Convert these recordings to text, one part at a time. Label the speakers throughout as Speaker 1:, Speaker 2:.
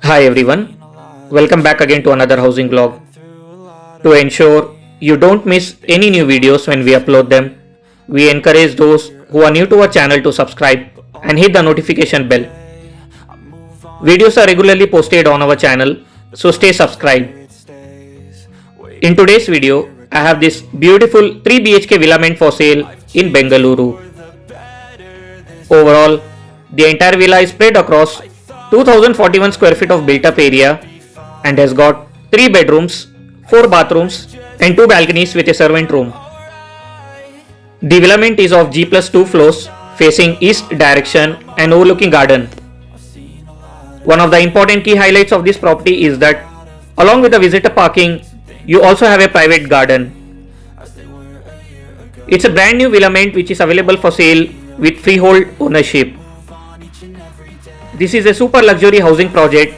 Speaker 1: Hi everyone, welcome back again to another housing vlog. To ensure you don't miss any new videos when we upload them, we encourage those who are new to our channel to subscribe and hit the notification bell. Videos are regularly posted on our channel, so stay subscribed. In today's video, I have this beautiful 3 BHK Villament for sale in Bengaluru. Overall, the entire villa is spread across 2041 square feet of built up area and has got 3 bedrooms, 4 bathrooms and 2 balconies with a servant room. The Villament is of G plus 2 floors facing east direction and overlooking garden. One of the important key highlights of this property is that along with the visitor parking, you also have a private garden. It's a brand new Villament which is available for sale with freehold ownership. This is a super luxury housing project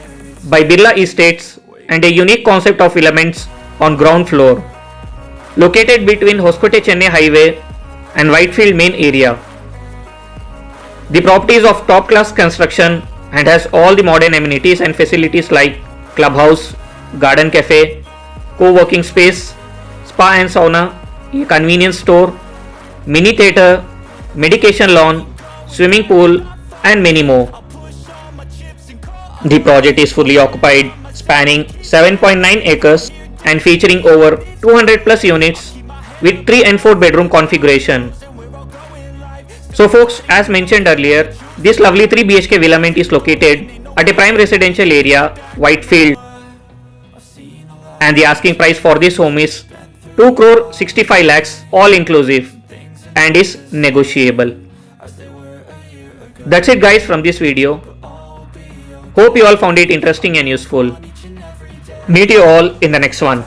Speaker 1: by Birla Estates and a unique concept of Villaments on ground floor. Located between Hoskote-Chennai Highway and Whitefiled main area. The property is of top class construction and has all the modern amenities and facilities like clubhouse, garden cafe, co-working space, spa and sauna, a convenience store, mini theatre, medication lawn, swimming pool and many more. The project is fully occupied, spanning 7.9 acres and featuring over 200 plus units with 3 and 4 bedroom configuration. So folks, as mentioned earlier, this lovely 3 BHK Villament is located at a prime residential area, Whitefield, and the asking price for this home is 2 crore 65 lakhs all inclusive and is negotiable. That's it guys from this video. Hope you all found it interesting and useful. Meet you all in the next one.